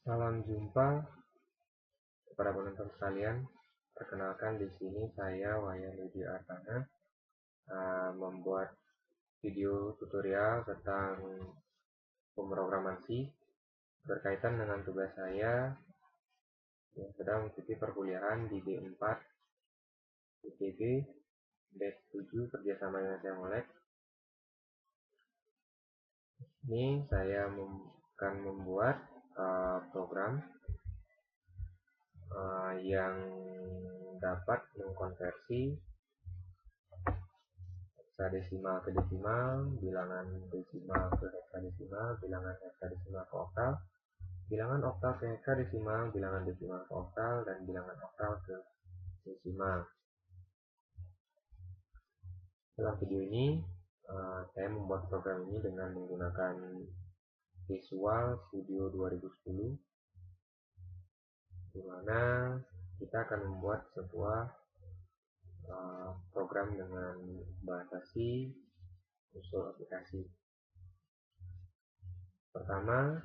Salam jumpa kepada penonton sekalian. Perkenalkan, di sini saya Wayan Yudi Artana membuat video tutorial tentang pemrograman C berkaitan dengan tugas saya yang sedang mengikuti perkuliahan di D4 ITB batch 7 kerjasama dengan Semolek. Ini saya akan membuat program yang dapat mengkonversi heksadesimal ke desimal, bilangan desimal ke heksadesimal, bilangan heksadesimal ke oktal, bilangan oktal ke heksadesimal, bilangan desimal ke oktal, dan bilangan oktal ke desimal. Dalam video ini saya membuat program ini dengan menggunakan Visual Studio 2010, di mana kita akan membuat sebuah program dengan bahasa C usul aplikasi. Pertama,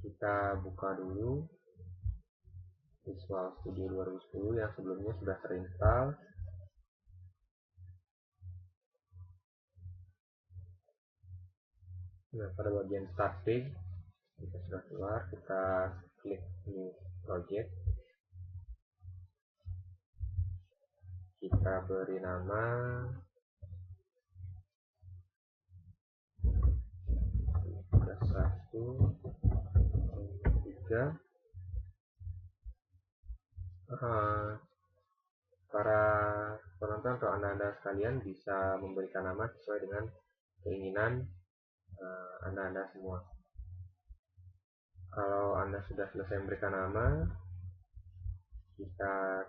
kita buka dulu Visual Studio 2010 yang sebelumnya sudah terinstall. Nah, pada bagian Start Page kita sudah keluar, kita klik New Project. Kita beri nama tugas 1, 3. Para penonton atau anda-anda sekalian bisa memberikan nama sesuai dengan keinginan anda-anda semua. Kalau anda sudah selesai memberikan nama, kita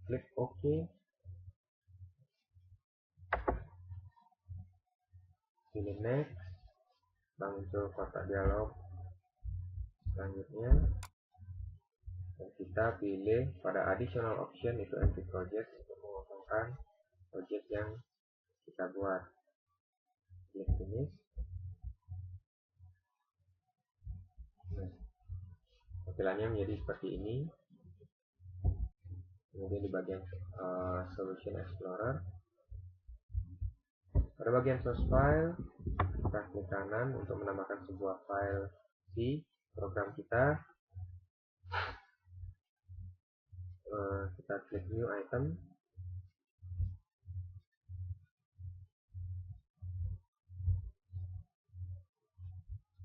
klik OK. Pilih Next. Muncul kotak dialog selanjutnya. Dan kita pilih pada additional option, itu empty project, untuk mengosongkan project yang kita buat. Klik Finish. Nah, tampilannya menjadi seperti ini. Kemudian di bagian Solution Explorer, pada bagian Source File, kita klik kanan untuk menambahkan sebuah file C program kita. Kita klik New Item.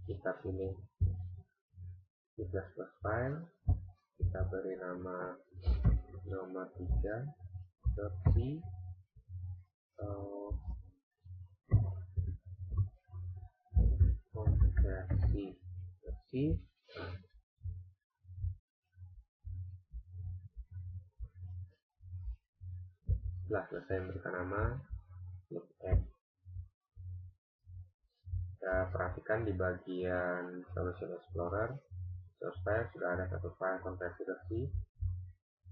Kita pilih C++ file. Kita beri nama nomor 3.c konversi. Setelah selesai memberikan nama, klik Add. Kita perhatikan di bagian Solution Explorer, source file sudah ada satu file konversi versi.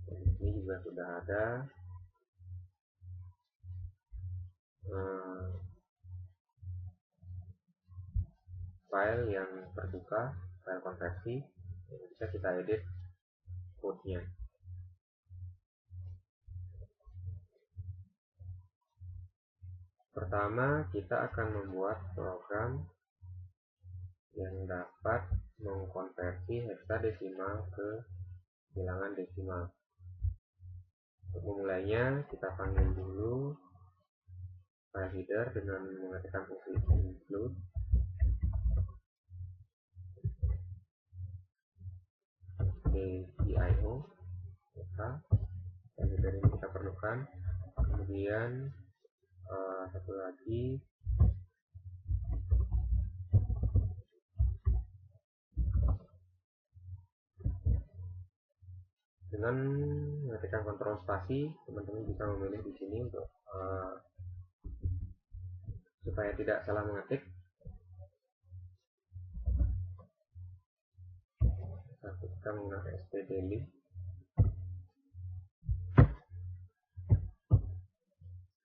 Dan di sini juga sudah ada file yang terbuka, file konversi, yang bisa kita edit code-nya. Pertama, kita akan membuat program yang dapat mengkonversi heksadesimal ke bilangan desimal. Untuk memulainya, kita panggil dulu file header dengan mengetikkan fungsi include. DIO. File header ini kita perlukan. Kemudian satu lagi, dengan mengetikkan kontrol spasi, teman-teman bisa memilih di sini untuk supaya tidak salah mengetik. Kita menggunakan stdlib.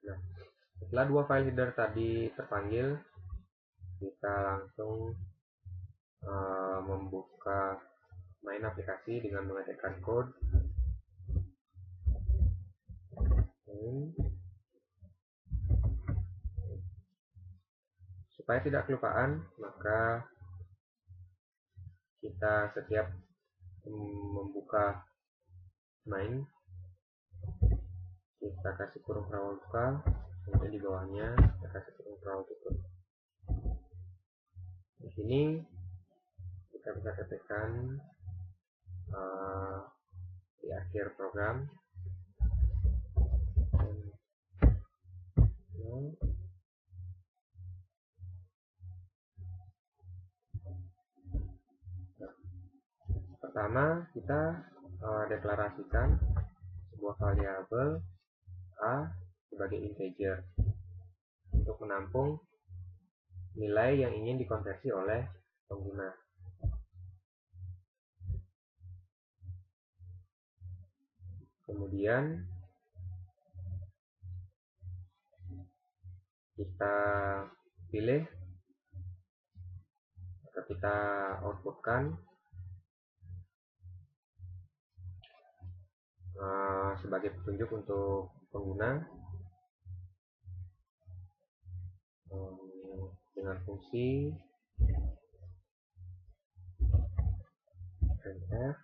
Nah, setelah dua file header tadi terpanggil, kita langsung membuka main aplikasi dengan mengetikkan code supaya tidak kelupaan, maka kita setiap membuka main kita kasih kurung kawal buka, kemudian di bawahnya kita kasih kurung kawal tutup. Di sini kita bisa ketikkan di akhir program pertama kita deklarasikan sebuah variabel A sebagai integer untuk menampung nilai yang ingin dikonversi oleh pengguna. Kemudian kita pilih atau kita outputkan sebagai petunjuk untuk pengguna dengan fungsi printf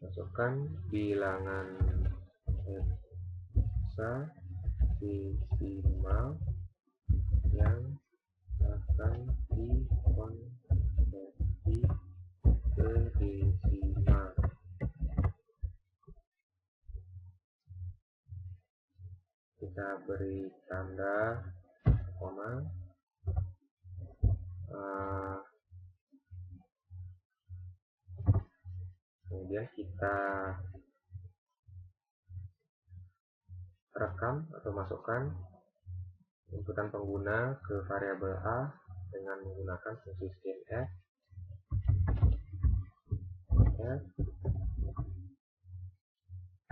masukkan bilangan hexadesimal yang akan dikonversi ke desimal. Kita beri tanda koma, kemudian kita rekam atau masukkan inputan pengguna ke variabel A dengan menggunakan fungsi scanf.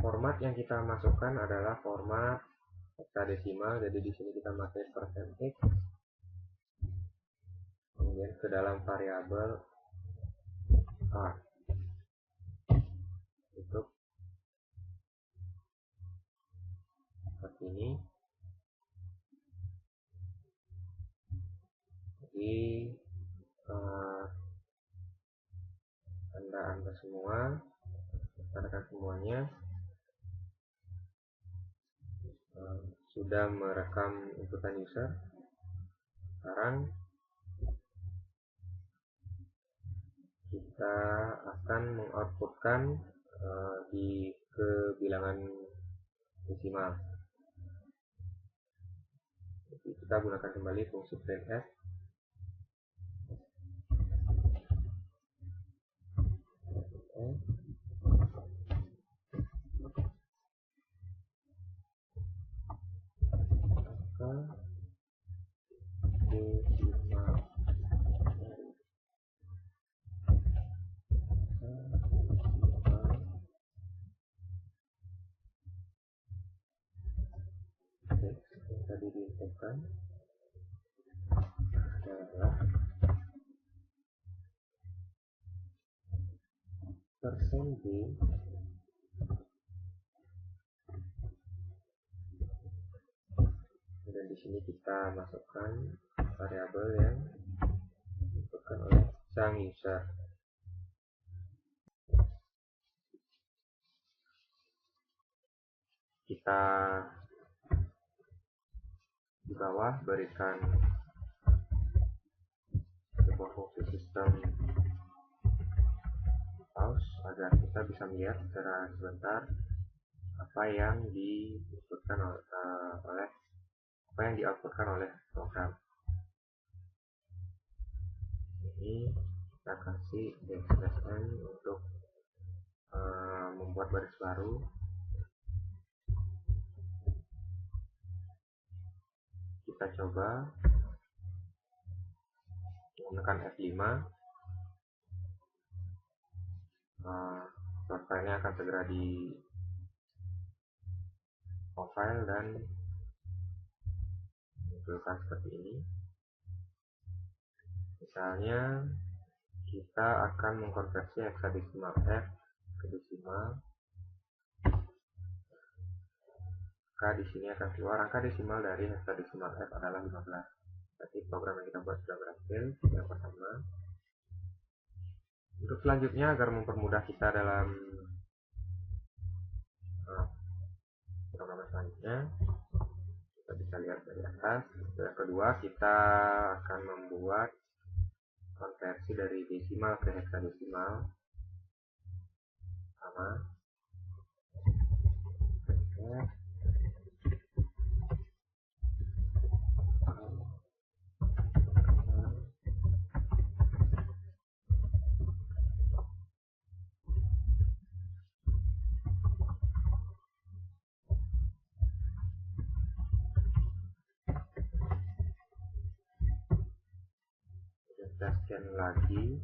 Format yang kita masukkan adalah format hexadesimal, jadi di sini kita pakai %x, kemudian ke dalam variabel A. Untuk seperti ini. Jadi Anda semua, rekan semuanya sudah merekam inputan user. Sekarang kita akan mengoutputkan ke bilangan desimal. Jadi kita gunakan kembali fungsi printf. Yang tadi diinputkan adalah %d dan di sini kita masukkan variabel yang diinputkan oleh sang user. Kita di bawah berikan sebuah fungsi sistem pause agar kita bisa melihat secara sebentar apa yang diinputkan oleh apa yang di-outputkan oleh program. Ini kita kasih /n untuk membuat baris baru. Kita coba menggunakan F5. source file-nya akan segera di profile dan munculkan seperti ini. Misalnya kita akan mengkonversi hexadesimal F ke desimal, maka di sini akan keluar angka desimal dari hexadesimal F adalah 15. Berarti program yang kita buat sudah berhasil. Yang pertama. Untuk selanjutnya, agar mempermudah kita dalam program selanjutnya, kita bisa lihat dari atas. Yang kedua, kita akan membuat konversi dari desimal ke hexadesimal. Sama. Kita scan lagi.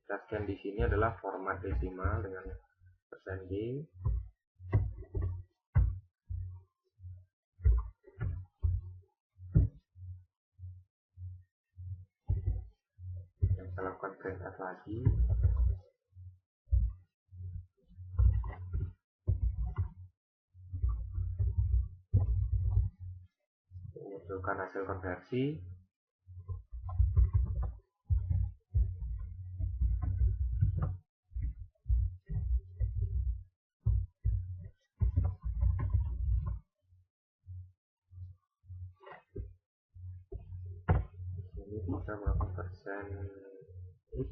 Kita scan di sini adalah format desimal dengan %d. Yang kita lakukan printf lagi. Munculkan hasil konversi. Ini kita melakukan persen x.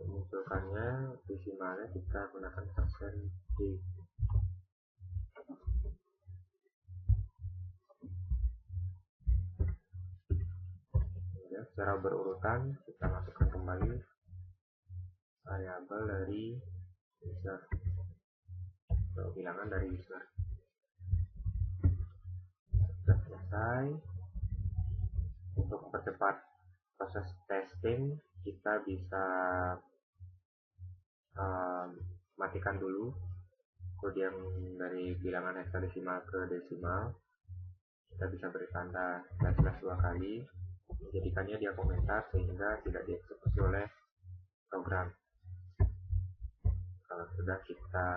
Memunculkannya desimalnya kita gunakan persen d. Secara berurutan kita masukkan kembali variabel dari user atau bilangan dari user. Sudah selesai. Untuk mempercepat proses testing, kita bisa matikan dulu kode yang dari bilangan hexadesimal ke desimal. Kita bisa beri tanda // 2 kali, menjadikannya dia komentar sehingga tidak dieksekusi oleh program. Kalau sudah, kita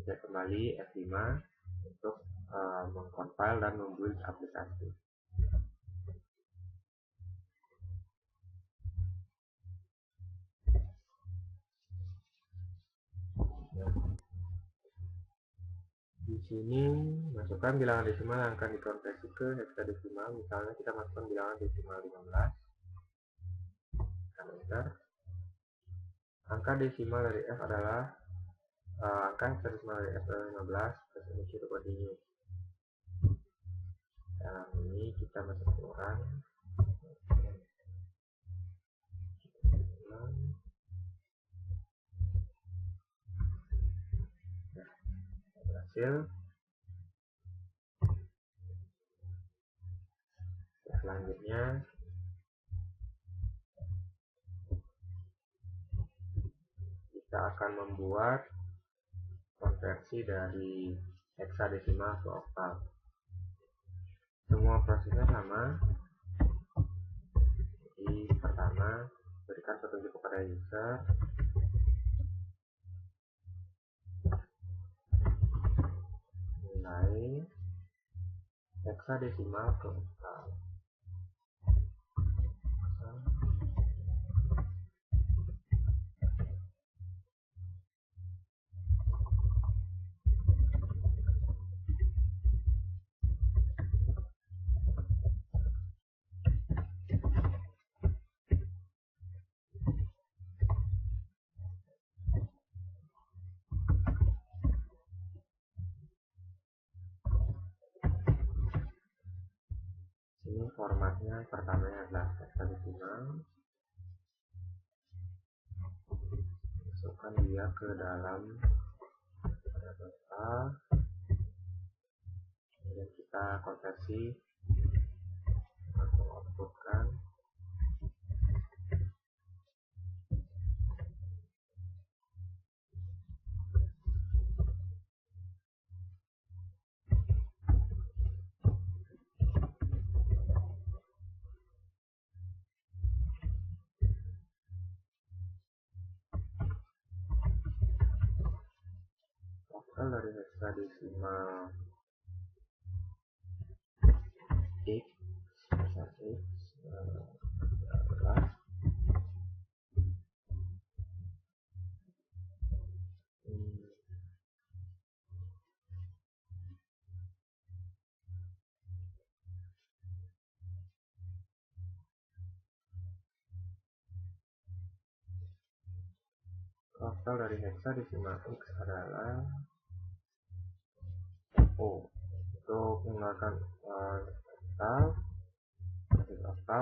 cek kembali F5 untuk mengcompile dan membuild aplikasi. Di sini masukkan bilangan desimal yang akan dikonversi ke hexadesimal. Misalnya kita masukkan bilangan desimal 15. Enter. Angka desimal dari F adalah angka hexadesimal dari F adalah 15. Terus ini continue. Dalam ini kita masuk orang. Berhasil. Selanjutnya kita akan membuat konversi dari hexadesimal ke oktal. Semua prosesnya sama. Jadi pertama, berikan petunjuk kepada user. Nilai hexadesimal ke oktal. Ini formatnya pertamanya adalah hexadesimal. Masukkan dia ke dalam variabel A. Kemudian kita konversi langsung outputkan oktal dari heksadesimal X sebesar X adalah oktal dari heksadesimal X adalah O. Untuk menggunakan oktal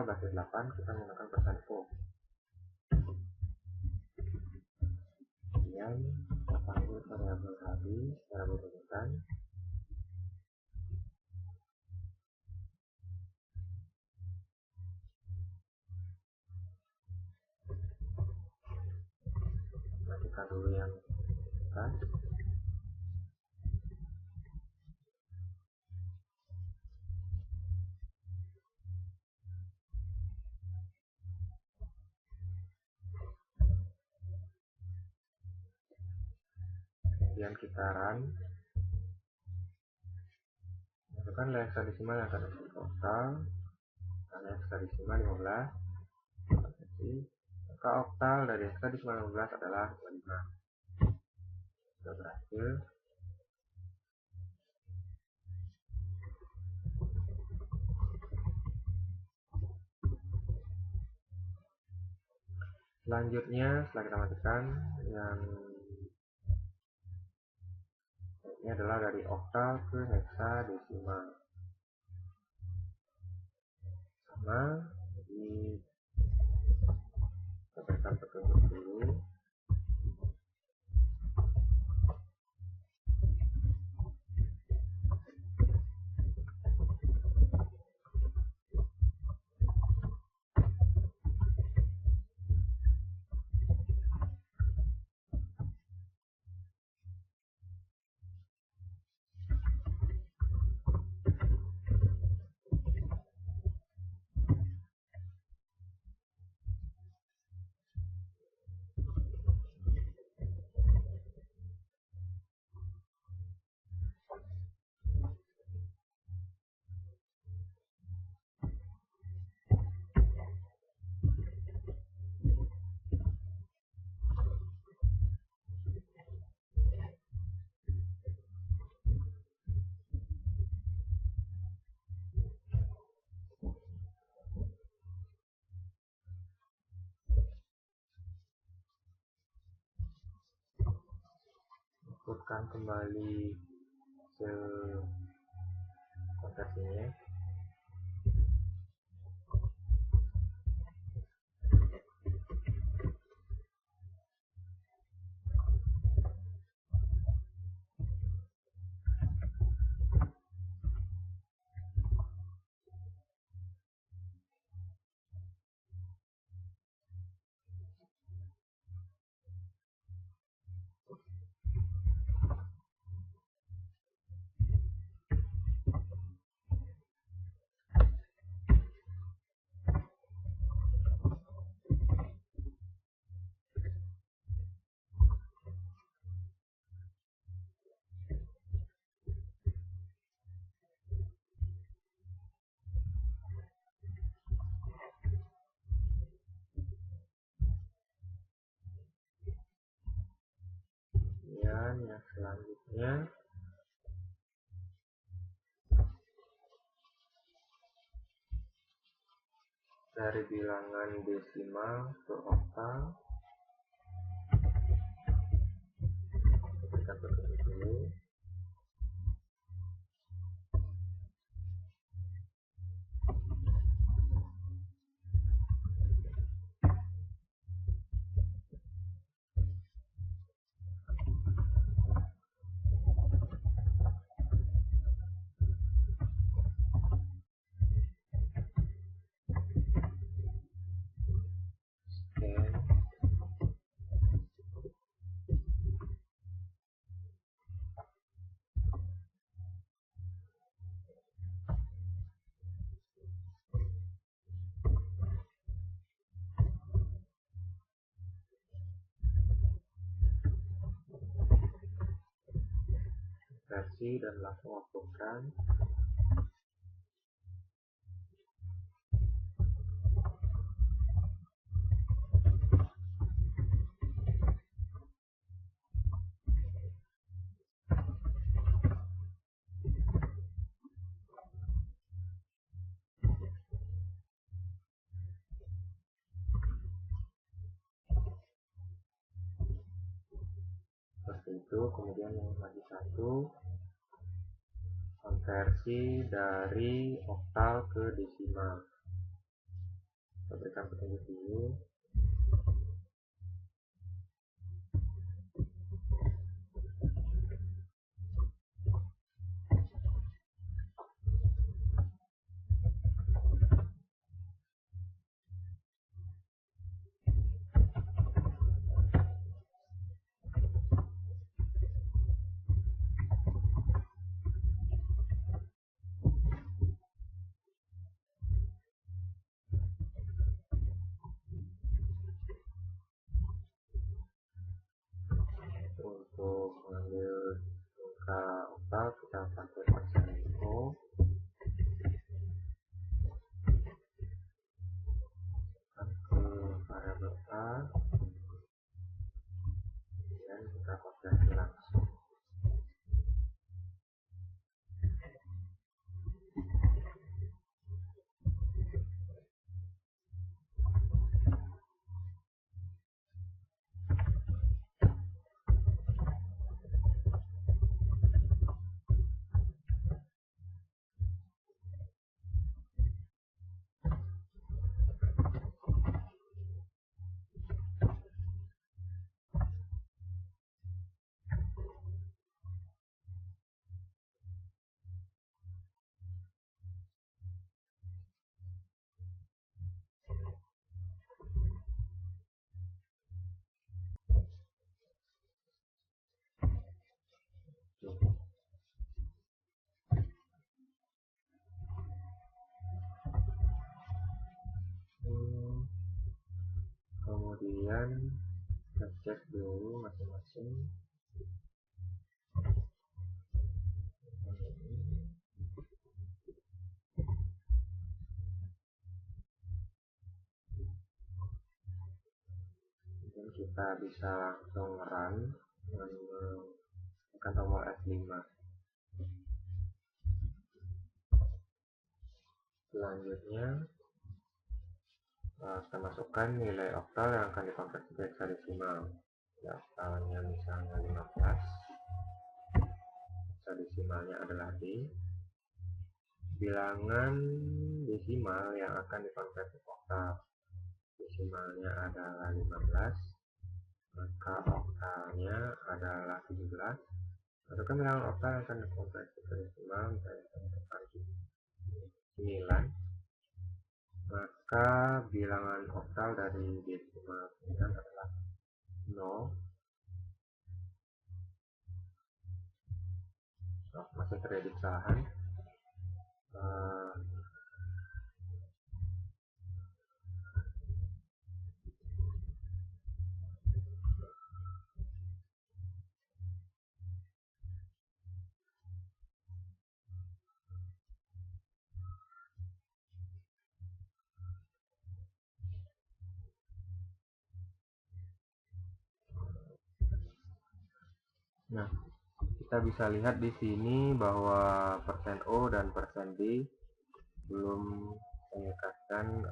basis 8 kita menggunakan persen O. Kemudian kita panggil variabel tadi secara berurutan. Matikan dulu yang atas. Kemudian kita run. Masukkan heksadesimal yang akan masuk oktal. Karena heksadesimal 15. Maka oktal dari heksadesimal 15 adalah 5. Sudah berhasil. Selanjutnya setelah kita matikan, yang ini adalah dari oktal ke heksadesimal. Sama, jadi kita berikan petunjuk dulu. Inputkan kembali hasil konversinya. Kemudian yang selanjutnya dari bilangan desimal ke oktal, berikan petunjuk dulu. konversi dan langsung outputkan. Seperti itu. Kemudian yang lagi satu, konversi dari oktal ke desimal. Kita berikan petunjuk dulu. Untuk mengambil angka oktal kita pakai persen O. Ke variabel A, dan kita konversi langsung. Kemudian kita cek dulu masing-masing. Dan kita bisa langsung run dengan menekan tombol F5. Selanjutnya kita masukkan nilai oktal yang akan dikonversi ke hexadesimal. Ya, oktalnya misalnya 15, hexadesimalnya adalah D. Bilangan desimal yang akan dikonversi ke oktal, desimalnya adalah 15, maka oktalnya adalah 17. Masukkan bilangan oktal yang akan dikonversi ke desimal, misalnya 9, maka bilangan oktal dari desimal 9 adalah 0. Masih terjadi kesalahan. Nah, kita bisa lihat di sini bahwa persen O dan persen D belum mengikatkan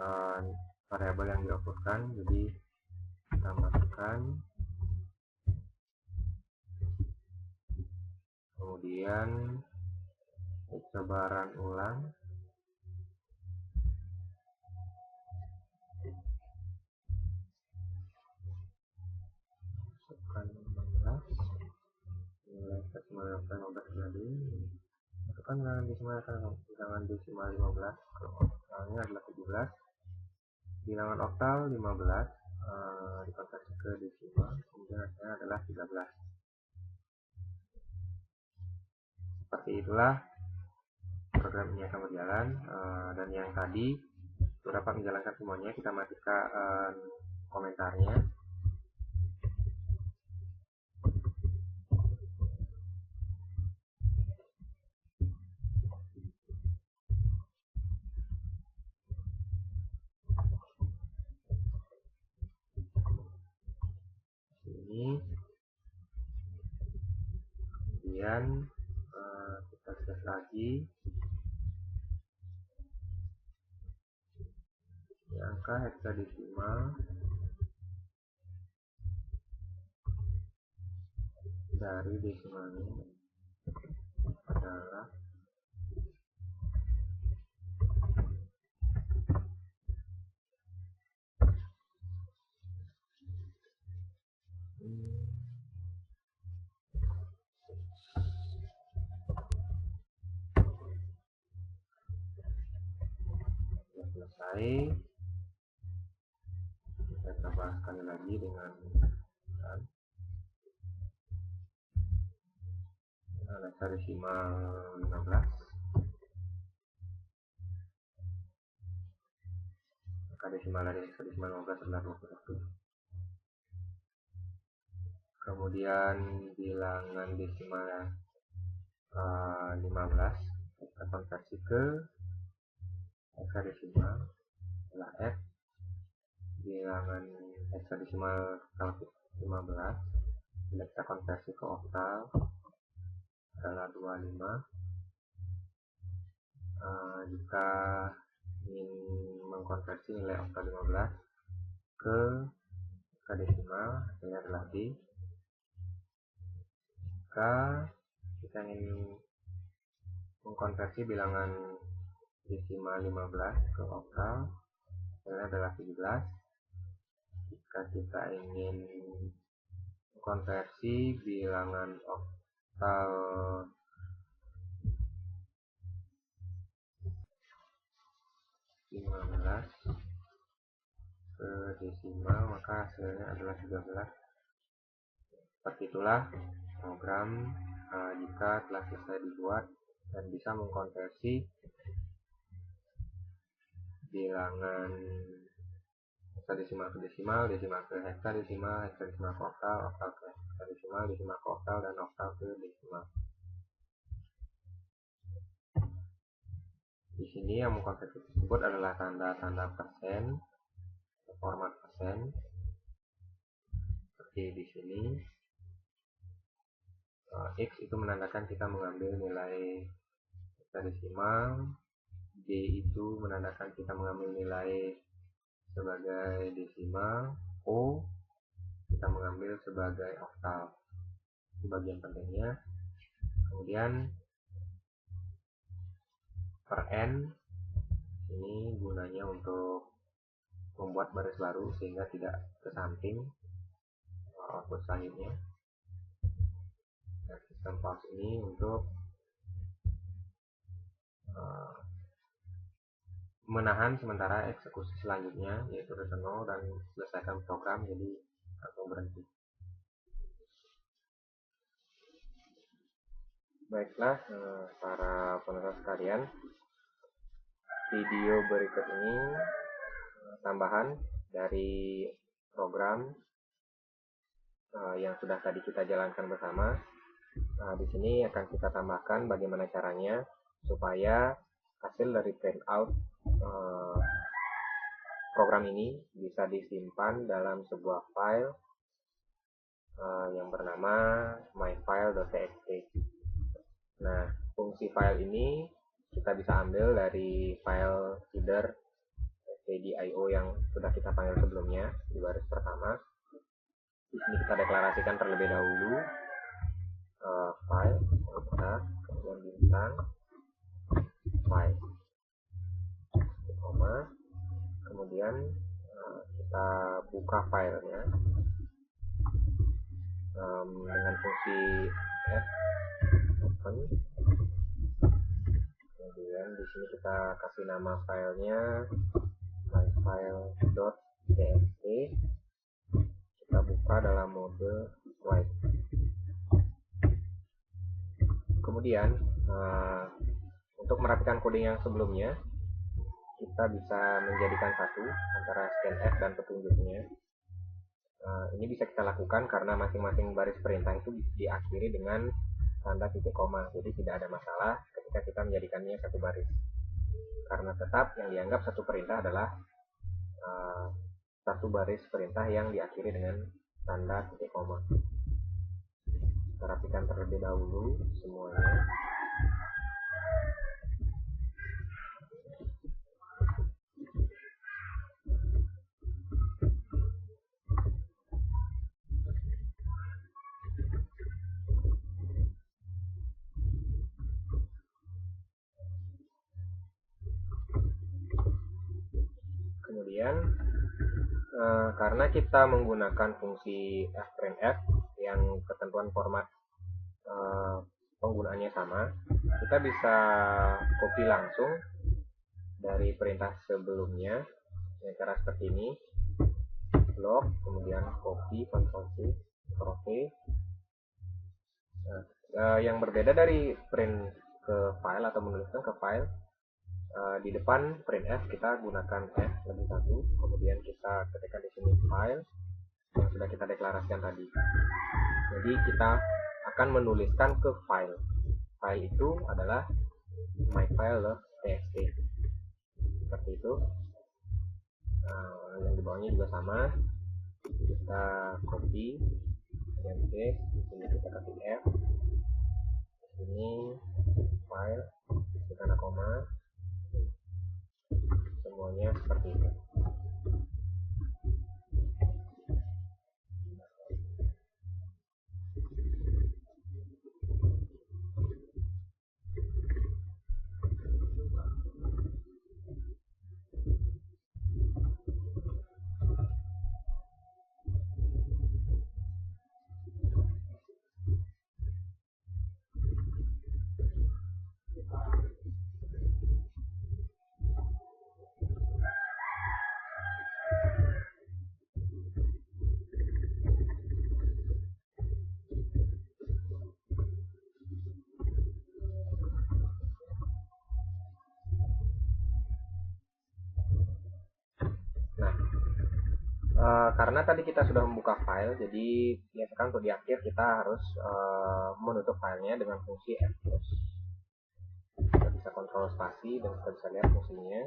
variabel yang dioutputkan. Jadi kita masukkan, kemudian coba run ulang. Masukkan 16, nilai desimal 15 tadi. Masukkan bilangan desimal 15, kalau oktalnya adalah 17. Bilangan oktal 15 dikonversi ke desimal, kemudian hasilnya adalah 13. Seperti itulah program ini akan berjalan, dan yang tadi untuk dapat menjalankan semuanya kita masukkan komentarnya. Kemudian kita tes lagi. Angka heksadesimal dari desimalnya adalah selesai. Kita coba sekali lagi dengan heksadesimal 15. Heksadesimal dari heksadesimal 15 adalah 21. Kemudian bilangan desimal 15 kita konversi ke heksadesimal adalah F. Bilangan heksadesimal 15 bila kita konversi ke oktal adalah 25. Jika ingin mengkonversi nilai oktal 15 ke heksadesimal, hasilnya adalah D. Jika kita ingin mengkonversi bilangan desimal 15 ke oktal, hasilnya adalah 17. Jika kita ingin mengkonversi bilangan oktal ke desimal, maka hasilnya adalah 13. Seperti itulah program jika telah selesai dibuat dan bisa mengkonversi bilangan heksadesimal ke desimal, desimal ke heksadesimal, heksadesimal ke oktal, oktal ke heksadesimal, desimal ke oktal, dan oktal ke desimal. Di sini yang mengkonversi tersebut adalah tanda-tanda persen, format persen. Seperti di sini, X itu menandakan kita mengambil nilai heksadesimal, D itu menandakan kita mengambil nilai sebagai desimal, O kita mengambil sebagai oktal. Itu bagian pentingnya. Kemudian per N ini gunanya untuk membuat baris baru sehingga tidak ke samping output selanjutnya. Dan sistem pause ini untuk menahan sementara eksekusi selanjutnya, yaitu return 0 dan selesaikan program, jadi langsung berhenti. Baiklah para penonton sekalian, video berikut ini tambahan dari program yang sudah tadi kita jalankan bersama. Di sini akan kita tambahkan bagaimana caranya supaya hasil dari printout program ini bisa disimpan dalam sebuah file yang bernama myfile.txt. Nah, fungsi file ini kita bisa ambil dari file header stdio yang sudah kita panggil sebelumnya di baris pertama. Di sini kita deklarasikan terlebih dahulu file, kemudian bintang, file, kemudian kita buka filenya dengan fungsi open. Kemudian di sini kita kasih nama filenya myfile.txt. Kita buka dalam mode write. Kemudian untuk merapikan coding yang sebelumnya, kita bisa menjadikan satu antara scanf dan petunjuknya. Ini bisa kita lakukan karena masing-masing baris perintah itu diakhiri dengan tanda titik koma, jadi tidak ada masalah ketika kita menjadikannya satu baris, karena tetap yang dianggap satu perintah adalah satu baris perintah yang diakhiri dengan tanda titik koma. Kita rapikan terlebih dahulu semuanya. Kemudian karena kita menggunakan fungsi fprintf yang ketentuan format penggunaannya sama, kita bisa copy langsung dari perintah sebelumnya dengan cara seperti ini, blok, kemudian copy, Ctrl C, Ctrl V. Yang berbeda dari print ke file atau menuliskan ke file, di depan printf kita gunakan f lebih satu, kemudian kita ketikkan di sini file yang sudah kita deklarasikan tadi. Jadi kita akan menuliskan ke file. File itu adalah myfile.txt. Seperti itu. Yang di bawahnya juga sama. Kita copy, dan paste. Di sini kita kasih f. Ini file, kita koma. Semuanya seperti itu. Karena tadi kita sudah membuka file, jadi biasakan untuk di akhir kita harus menutup filenya dengan fungsi fclose. Kita bisa kontrol spasi dan kita bisa lihat fungsinya.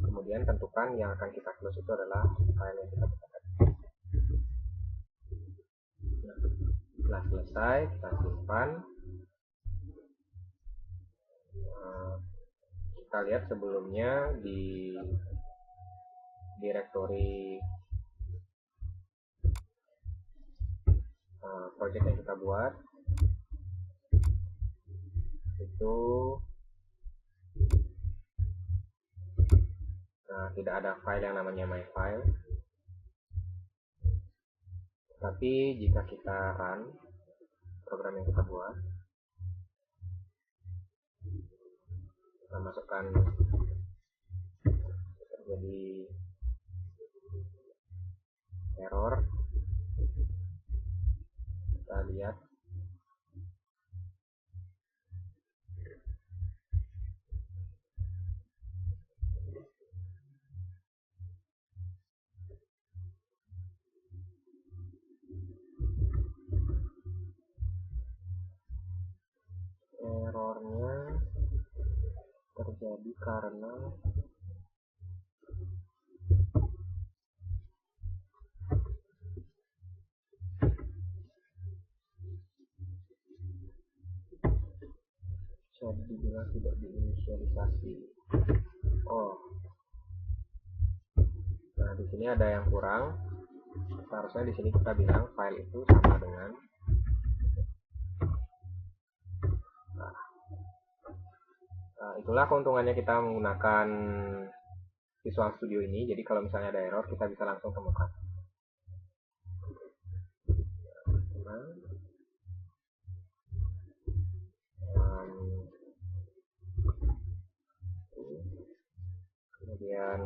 Kemudian tentukan yang akan kita close itu adalah file yang kita buka tadi. Setelah selesai, kita simpan. Kita lihat sebelumnya di direktori project yang kita buat itu tidak ada file yang namanya myfile. Tapi jika kita run program yang kita buat, kita masukkan, terjadi error. Kita lihat errornya terjadi karena bisa dibilang tidak diinisialisasi. Nah di sini ada yang kurang. Seharusnya di sini kita bilang file itu sama dengan itulah keuntungannya kita menggunakan Visual Studio ini. Jadi kalau misalnya ada error, kita bisa langsung temukan. Kemudian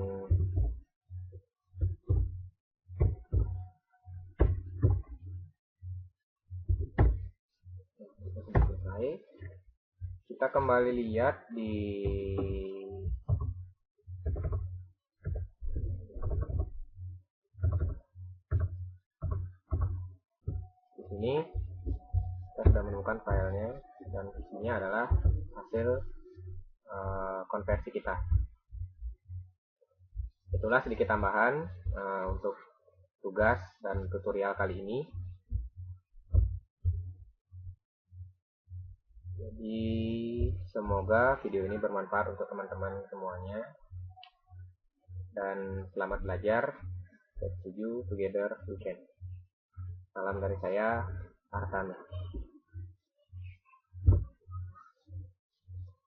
selesai, kita kembali lihat di sini. Kita sudah menemukan filenya dan isinya adalah hasil konversi kita. Itulah sedikit tambahan untuk tugas dan tutorial kali ini. Jadi semoga video ini bermanfaat untuk teman-teman semuanya, dan selamat belajar. Let's do together we can. Salam dari saya, Artana.